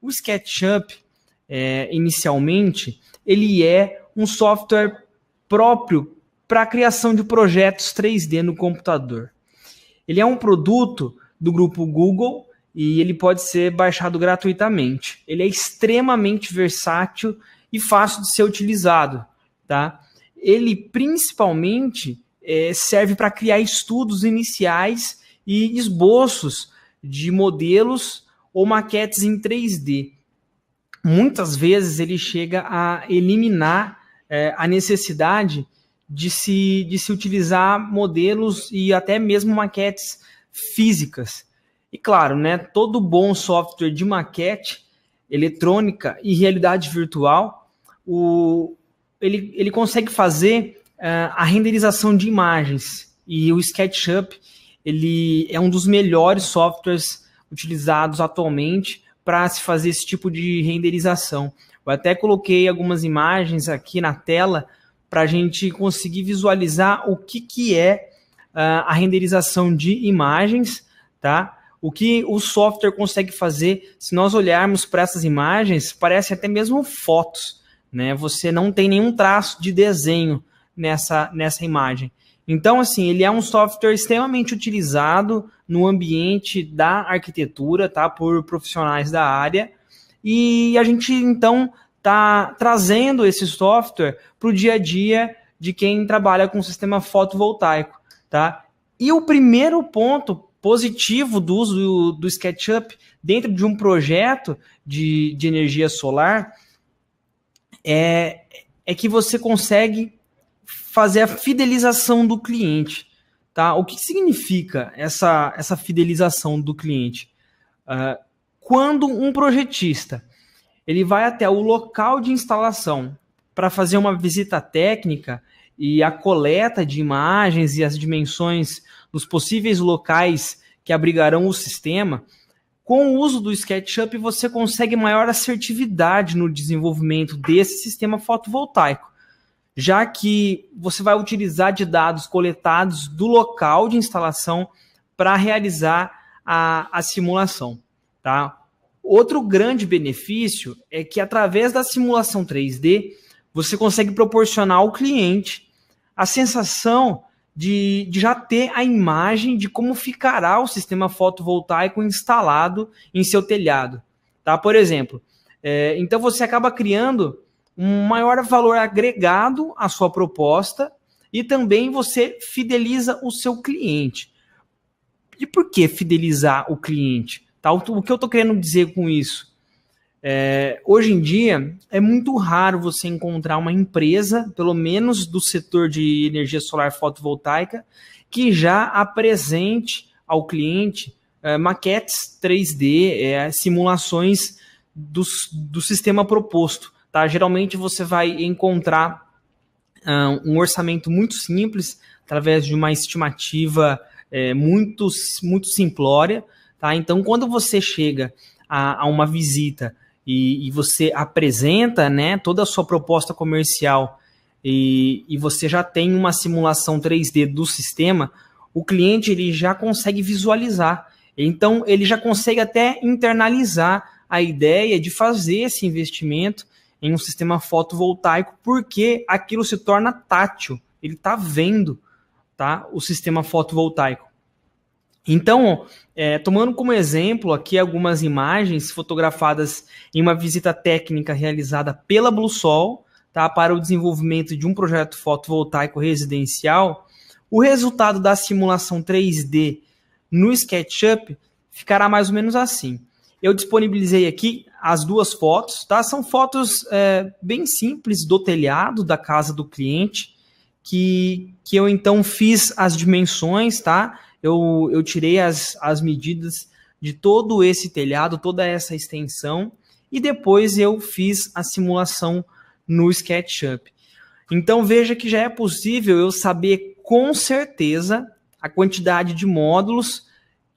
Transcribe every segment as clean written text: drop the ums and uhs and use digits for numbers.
O SketchUp, inicialmente, ele é um software próprio para a criação de projetos 3D no computador. Ele é um produto do grupo Google e ele pode ser baixado gratuitamente. Ele é extremamente versátil e fácil de ser utilizado, tá? Ele principalmente serve para criar estudos iniciais e esboços de modelos ou maquetes em 3D. Muitas vezes ele chega a eliminar a necessidade de se utilizar modelos e até mesmo maquetes físicas. E claro, né, todo bom software de maquete, eletrônica e realidade virtual, ele consegue fazer a renderização de imagens. E o SketchUp ele é um dos melhores softwares utilizados atualmente para se fazer esse tipo de renderização. Eu até coloquei algumas imagens aqui na tela para a gente conseguir visualizar o que é a renderização de imagens, tá? O que o software consegue fazer, se nós olharmos para essas imagens, parece até mesmo fotos, né? Você não tem nenhum traço de desenho nessa imagem. Então, assim, ele é um software extremamente utilizado no ambiente da arquitetura, tá? Por profissionais da área. E a gente, então, está trazendo esse software para o dia a dia de quem trabalha com sistema fotovoltaico, tá? E o primeiro ponto positivo do uso do SketchUp dentro de um projeto de energia solar é que você consegue fazer a fidelização do cliente, tá? O que significa essa fidelização do cliente? Quando um projetista ele vai até o local de instalação para fazer uma visita técnica e a coleta de imagens e as dimensões dos possíveis locais que abrigarão o sistema, com o uso do SketchUp você consegue maior assertividade no desenvolvimento desse sistema fotovoltaico, já que você vai utilizar de dados coletados do local de instalação para realizar a simulação, tá? Outro grande benefício é que, através da simulação 3D, você consegue proporcionar ao cliente a sensação de já ter a imagem de como ficará o sistema fotovoltaico instalado em seu telhado, tá? Por exemplo, então você acaba criando um maior valor agregado à sua proposta e também você fideliza o seu cliente. E por que fidelizar o cliente? Tá? O que eu estou querendo dizer com isso? Hoje em dia, é muito raro você encontrar uma empresa, pelo menos do setor de energia solar fotovoltaica, que já apresente ao cliente maquetes 3D, simulações do sistema proposto. Tá? Geralmente você vai encontrar um orçamento muito simples, através de uma estimativa muito simplória. Tá? Então, quando você chega a uma visita e você apresenta, né, toda a sua proposta comercial e você já tem uma simulação 3D do sistema, o cliente ele já consegue visualizar. Então, ele já consegue até internalizar a ideia de fazer esse investimento em um sistema fotovoltaico, porque aquilo se torna tátil. Ele está vendo, tá, o sistema fotovoltaico. Então, tomando como exemplo aqui algumas imagens fotografadas em uma visita técnica realizada pela Bluesol, tá, para o desenvolvimento de um projeto fotovoltaico residencial, o resultado da simulação 3D no SketchUp ficará mais ou menos assim. Eu disponibilizei aqui as duas fotos, tá? São fotos bem simples do telhado da casa do cliente, que eu então fiz as dimensões, tá? Eu tirei as medidas de todo esse telhado, toda essa extensão, e depois eu fiz a simulação no SketchUp. Então veja que já é possível eu saber com certeza a quantidade de módulos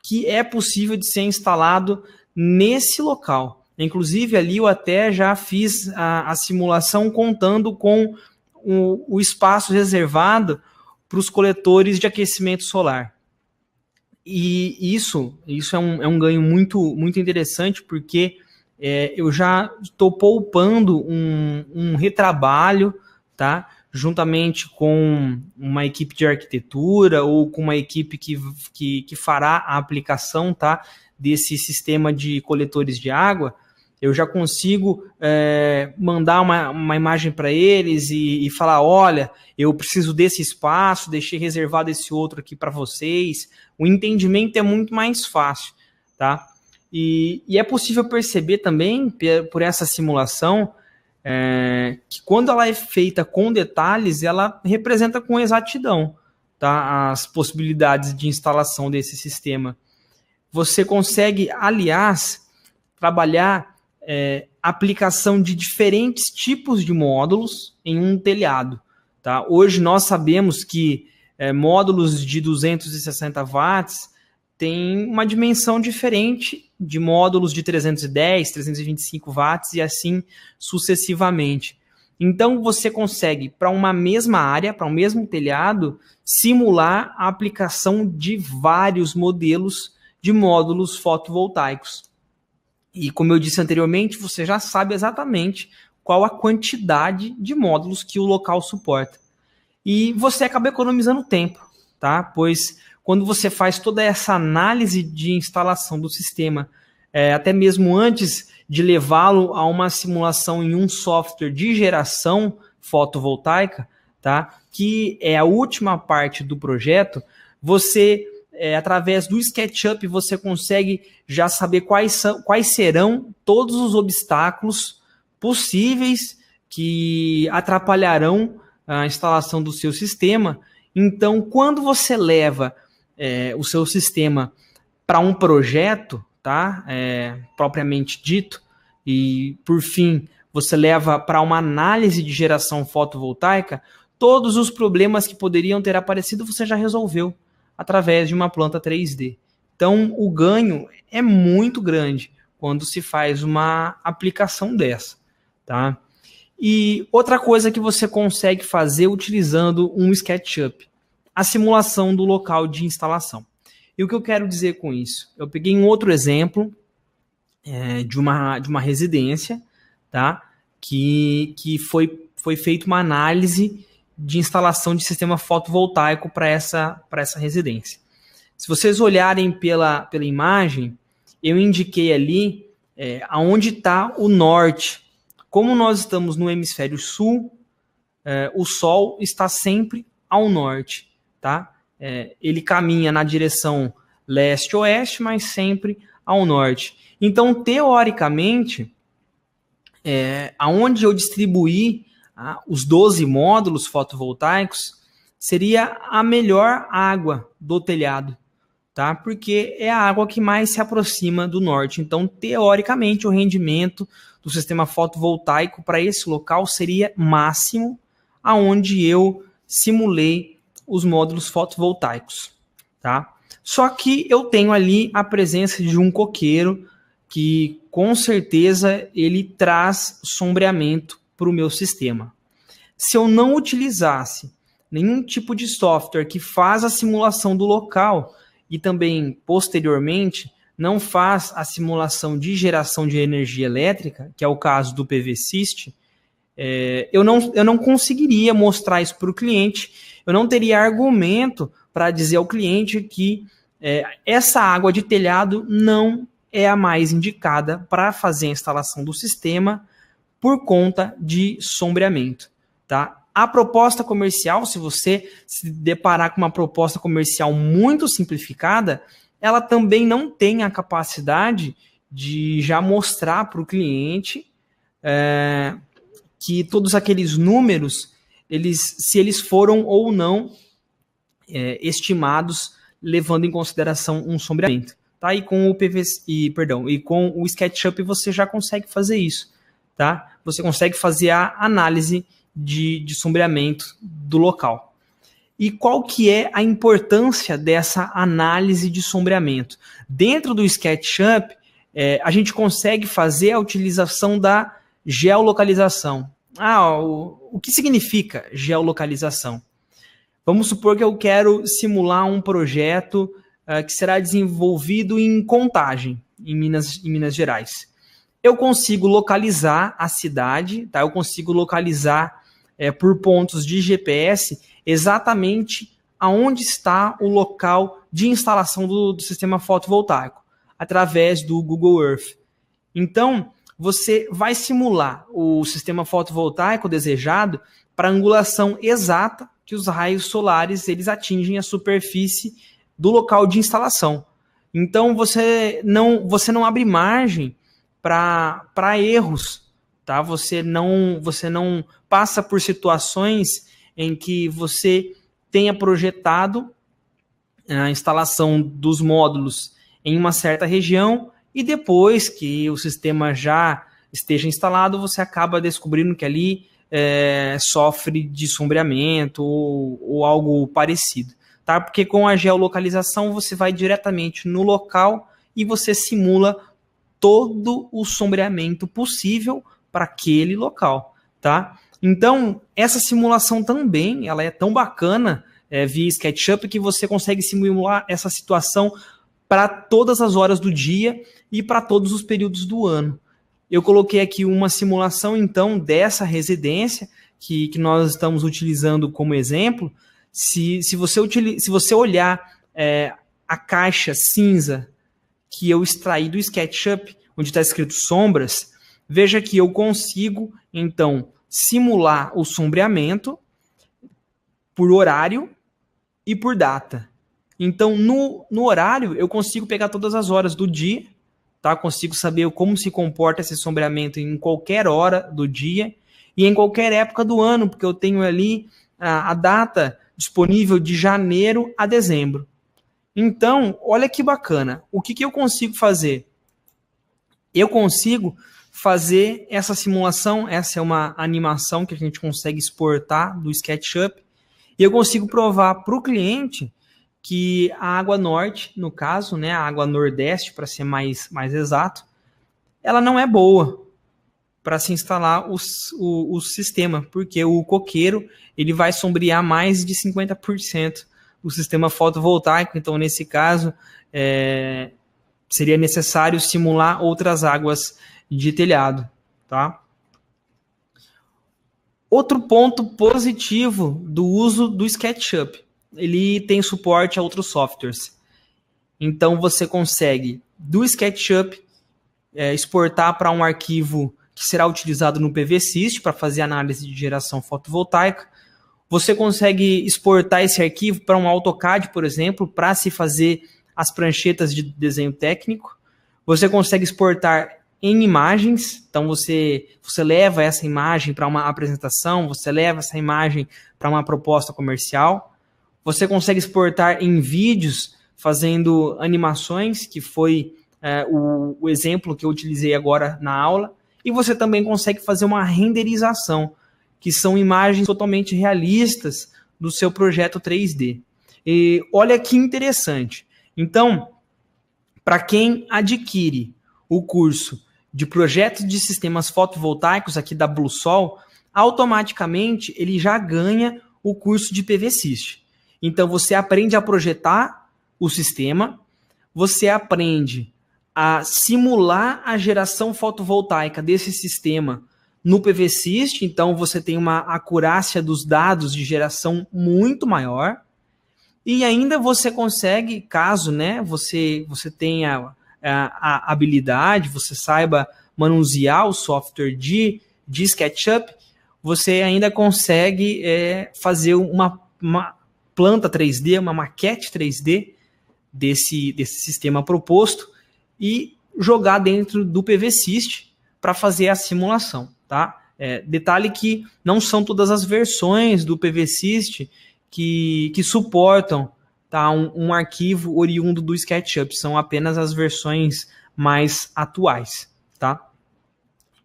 que é possível de ser instalado nesse local. Inclusive ali eu até já fiz a simulação contando com o espaço reservado para os coletores de aquecimento solar. E isso é um ganho muito, muito interessante, porque eu já estou poupando um retrabalho, tá? Juntamente com uma equipe de arquitetura ou com uma equipe que fará a aplicação, tá? Desse sistema de coletores de água, eu já consigo mandar uma imagem para eles e falar, olha, eu preciso desse espaço, deixei reservado esse outro aqui para vocês. O entendimento é muito mais fácil, tá? E é possível perceber também, por essa simulação, que quando ela é feita com detalhes, ela representa com exatidão, tá, as possibilidades de instalação desse sistema. Você consegue, aliás, trabalhar aplicação de diferentes tipos de módulos em um telhado. Tá? Hoje nós sabemos que módulos de 260 watts têm uma dimensão diferente de módulos de 310, 325 watts e assim sucessivamente. Então você consegue, para uma mesma área, para um mesmo telhado, simular a aplicação de vários modelos de módulos fotovoltaicos. E como eu disse anteriormente, você já sabe exatamente qual a quantidade de módulos que o local suporta. E você acaba economizando tempo, tá? Pois quando você faz toda essa análise de instalação do sistema, até mesmo antes de levá-lo a uma simulação em um software de geração fotovoltaica, tá? Que é a última parte do projeto, você, através do SketchUp, você consegue já saber quais serão todos os obstáculos possíveis que atrapalharão a instalação do seu sistema. Então, quando você leva o seu sistema para um projeto, tá? Propriamente dito, e por fim, você leva para uma análise de geração fotovoltaica, todos os problemas que poderiam ter aparecido você já resolveu através de uma planta 3D. Então, o ganho é muito grande quando se faz uma aplicação dessa, tá? E outra coisa que você consegue fazer utilizando um SketchUp, a simulação do local de instalação. E o que eu quero dizer com isso? Eu peguei um outro exemplo de uma residência, tá? Que foi feita uma análise de instalação de sistema fotovoltaico para essa residência. Se vocês olharem pela imagem, eu indiquei ali aonde está o norte. Como nós estamos no hemisfério sul, o Sol está sempre ao norte, tá? Ele caminha na direção leste-oeste, mas sempre ao norte. Então, teoricamente, aonde eu distribuir os 12 módulos fotovoltaicos, seria a melhor água do telhado, tá? Porque é a água que mais se aproxima do norte. Então, teoricamente, o rendimento do sistema fotovoltaico para esse local seria máximo aonde eu simulei os módulos fotovoltaicos, tá? Só que eu tenho ali a presença de um coqueiro que, com certeza, ele traz sombreamento para o meu sistema. Se eu não utilizasse nenhum tipo de software que faz a simulação do local e também, posteriormente, não faz a simulação de geração de energia elétrica, que é o caso do PV-Syst, eu não conseguiria mostrar isso para o cliente, eu não teria argumento para dizer ao cliente que essa água de telhado não é a mais indicada para fazer a instalação do sistema por conta de sombreamento, tá? A proposta comercial, se você se deparar com uma proposta comercial muito simplificada, ela também não tem a capacidade de já mostrar para o cliente que todos aqueles números, se eles foram ou não estimados, levando em consideração um sombreamento. Tá? E com o SketchUp você já consegue fazer isso. Tá? Você consegue fazer a análise de sombreamento do local. E qual que é a importância dessa análise de sombreamento? Dentro do SketchUp, a gente consegue fazer a utilização da geolocalização. O que significa geolocalização? Vamos supor que eu quero simular um projeto que será desenvolvido em Contagem, em Minas Gerais. eu consigo localizar a cidade, tá? Eu consigo localizar por pontos de GPS exatamente aonde está o local de instalação do sistema fotovoltaico, através do Google Earth. Então, você vai simular o sistema fotovoltaico desejado para a angulação exata que os raios solares eles atingem a superfície do local de instalação. Então, você não abre margem para erros, tá? Você não passa por situações em que você tenha projetado a instalação dos módulos em uma certa região e depois que o sistema já esteja instalado, você acaba descobrindo que ali sofre de sombreamento ou algo parecido, tá? Porque com a geolocalização você vai diretamente no local e você simula todo o sombreamento possível para aquele local, tá? Então, essa simulação também, ela é tão bacana via SketchUp que você consegue simular essa situação para todas as horas do dia e para todos os períodos do ano. Eu coloquei aqui uma simulação, então, dessa residência que nós estamos utilizando como exemplo. Se você olhar a caixa cinza que eu extraí do SketchUp, onde está escrito sombras, veja que eu consigo, então, simular o sombreamento por horário e por data. Então, no horário, eu consigo pegar todas as horas do dia, tá? Consigo saber como se comporta esse sombreamento em qualquer hora do dia e em qualquer época do ano, porque eu tenho ali a data disponível de janeiro a dezembro. Então, olha que bacana. O que eu consigo fazer? Eu consigo fazer essa simulação, essa é uma animação que a gente consegue exportar do SketchUp, e eu consigo provar para o cliente que a água norte, no caso, né, a água nordeste, para ser mais exato, ela não é boa para se instalar o sistema, porque o coqueiro ele vai sombrear mais de 50% o sistema fotovoltaico. Então, nesse caso, seria necessário simular outras águas de telhado, tá? Outro ponto positivo do uso do SketchUp, ele tem suporte a outros softwares. Então, você consegue, do SketchUp, exportar para um arquivo que será utilizado no PVSys para fazer análise de geração fotovoltaica. Você consegue exportar esse arquivo para um AutoCAD, por exemplo, para se fazer as pranchetas de desenho técnico. Você consegue exportar em imagens, então você leva essa imagem para uma apresentação, você leva essa imagem para uma proposta comercial. Você consegue exportar em vídeos, fazendo animações, que foi o exemplo que eu utilizei agora na aula. E você também consegue fazer uma renderização, que são imagens totalmente realistas do seu projeto 3D. E olha que interessante. Então, para quem adquire o curso de projetos de sistemas fotovoltaicos aqui da Bluesol, automaticamente ele já ganha o curso de PVSys. Então, você aprende a projetar o sistema, você aprende a simular a geração fotovoltaica desse sistema no PVSys, então você tem uma acurácia dos dados de geração muito maior, e ainda você consegue, caso você tenha a habilidade, você saiba manusear o software de SketchUp, você ainda consegue fazer uma planta 3D, uma maquete 3D desse sistema proposto e jogar dentro do PVSys para fazer a simulação, tá? Detalhe que não são todas as versões do PVSys que suportam, tá, um arquivo oriundo do SketchUp, são apenas as versões mais atuais, tá?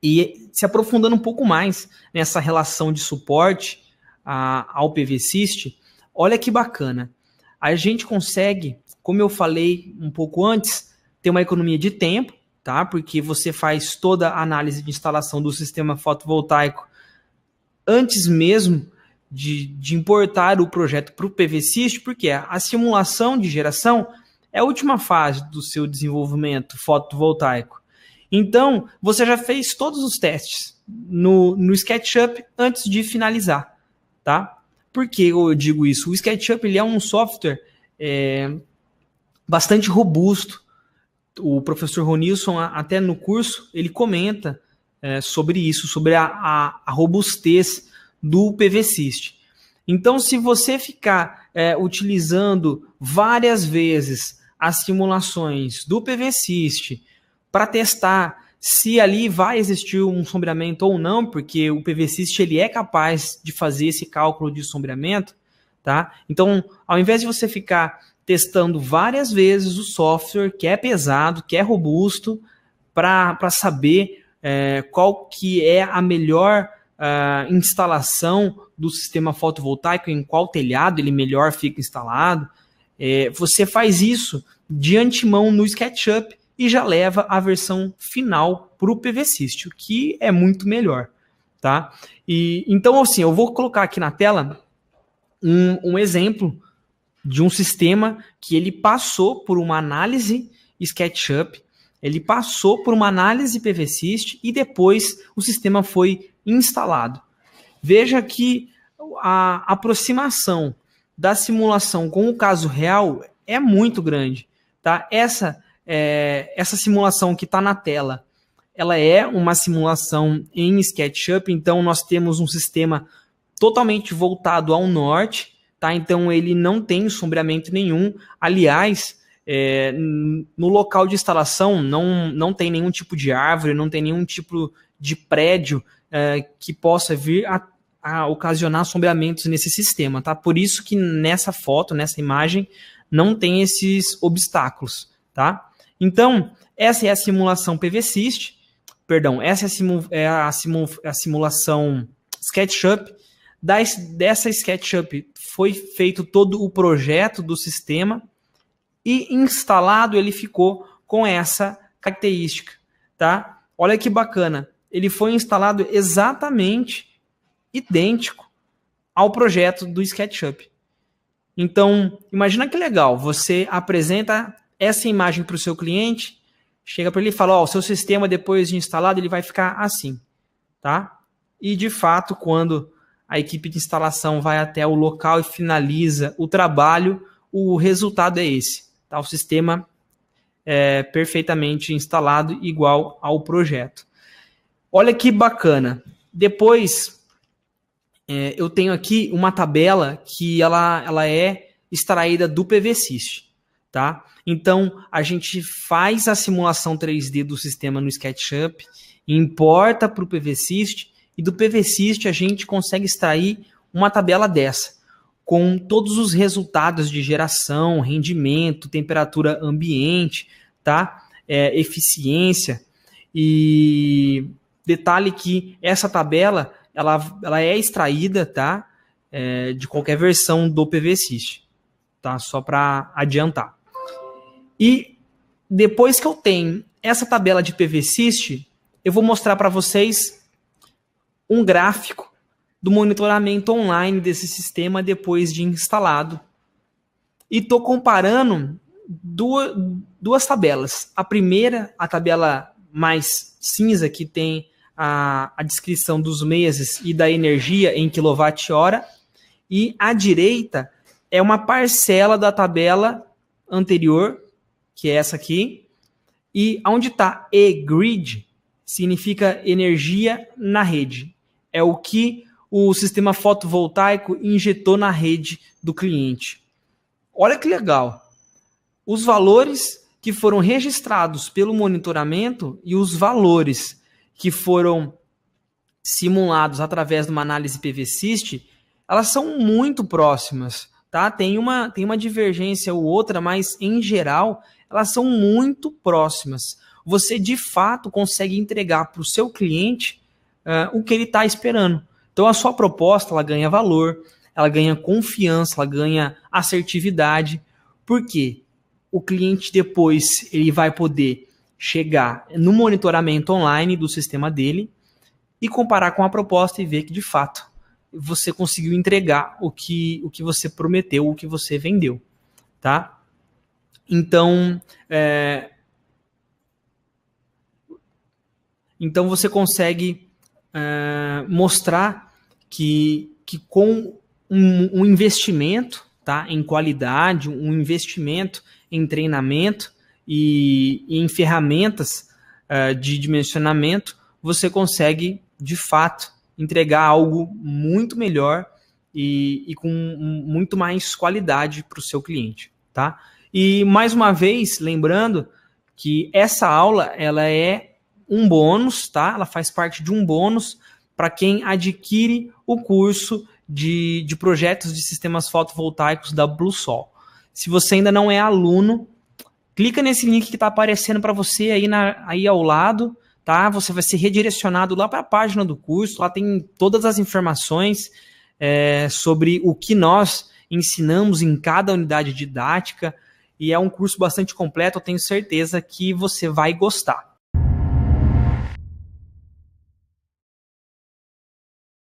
E se aprofundando um pouco mais nessa relação de suporte ao PVSys, olha que bacana. A gente consegue, como eu falei um pouco antes, ter uma economia de tempo, tá? Porque você faz toda a análise de instalação do sistema fotovoltaico antes mesmo de importar o projeto para o PVSys, porque a simulação de geração é a última fase do seu desenvolvimento fotovoltaico. Então, você já fez todos os testes no SketchUp antes de finalizar, tá? Por que eu digo isso? O SketchUp ele é um software bastante robusto. O professor Ronilson, até no curso, ele comenta sobre isso, sobre a robustez do PVSys. Então, se você ficar utilizando várias vezes as simulações do PVSys para testar se ali vai existir um sombreamento ou não, porque o PVSys ele é capaz de fazer esse cálculo de sombreamento, tá? Então, ao invés de você ficar testando várias vezes o software, que é pesado, que é robusto, para saber qual que é a melhor instalação do sistema fotovoltaico, em qual telhado ele melhor fica instalado, você faz isso de antemão no SketchUp e já leva a versão final para o PVSys, o que é muito melhor, tá? Então, assim, eu vou colocar aqui na tela um exemplo de um sistema que ele passou por uma análise SketchUp, ele passou por uma análise PVSys e depois o sistema foi instalado. Veja que a aproximação da simulação com o caso real é muito grande, tá? Essa simulação que está na tela, ela é uma simulação em SketchUp, então nós temos um sistema totalmente voltado ao norte, tá? Então ele não tem sombreamento nenhum. Aliás, no local de instalação não tem nenhum tipo de árvore, não tem nenhum tipo de prédio que possa vir a ocasionar sombreamentos nesse sistema, tá? Por isso que nessa foto, nessa imagem, não tem esses obstáculos, tá? Então, essa é a simulação PVSys, perdão, essa é a simulação SketchUp. Dessa SketchUp foi feito todo o projeto do sistema e instalado ele ficou com essa característica, tá? Olha que bacana, ele foi instalado exatamente idêntico ao projeto do SketchUp. Então, imagina que legal, você apresenta essa imagem para o seu cliente, chega para ele e fala, o seu sistema depois de instalado ele vai ficar assim, tá? E de fato, quando a equipe de instalação vai até o local e finaliza o trabalho, o resultado é esse, tá? O sistema é perfeitamente instalado igual ao projeto. Olha que bacana. Depois, eu tenho aqui uma tabela que ela é extraída do PVSys, tá? Então, a gente faz a simulação 3D do sistema no SketchUp, importa para o PVSys, e do PVSys a gente consegue extrair uma tabela dessa, com todos os resultados de geração, rendimento, temperatura ambiente, tá? Eficiência. E detalhe que essa tabela ela é extraída, tá? De qualquer versão do PVSys, tá? Só para adiantar. E depois que eu tenho essa tabela de PVSys, eu vou mostrar para vocês um gráfico do monitoramento online desse sistema depois de instalado. E estou comparando duas tabelas. A primeira, a tabela mais cinza, que tem a descrição dos meses e da energia em kWh, e a direita é uma parcela da tabela anterior, que é essa aqui, e onde está E-Grid significa energia na rede. É o que o sistema fotovoltaico injetou na rede do cliente. Olha que legal. Os valores que foram registrados pelo monitoramento e os valores que foram simulados através de uma análise PVSys, elas são muito próximas, tá? Tem uma divergência ou outra, mas em geral elas são muito próximas. Você de fato consegue entregar para o seu cliente o que ele está esperando. Então a sua proposta ela ganha valor, ela ganha confiança, ela ganha assertividade. Por quê? O cliente depois ele vai poder chegar no monitoramento online do sistema dele e comparar com a proposta e ver que de fato você conseguiu entregar o que você prometeu, o que você vendeu, tá? Então, Então você consegue mostrar que com um investimento, tá, em qualidade, um investimento em treinamento e em ferramentas de dimensionamento, você consegue, de fato, entregar algo muito melhor e com muito mais qualidade para o seu cliente, tá? E, mais uma vez, lembrando que essa aula, ela é um bônus, tá? Ela faz parte de um bônus para quem adquire o curso de projetos de sistemas fotovoltaicos da Bluesol. Se você ainda não é aluno, clica nesse link que está aparecendo para você aí ao lado, tá? Você vai ser redirecionado lá para a página do curso, lá tem todas as informações sobre o que nós ensinamos em cada unidade didática, e é um curso bastante completo, eu tenho certeza que você vai gostar.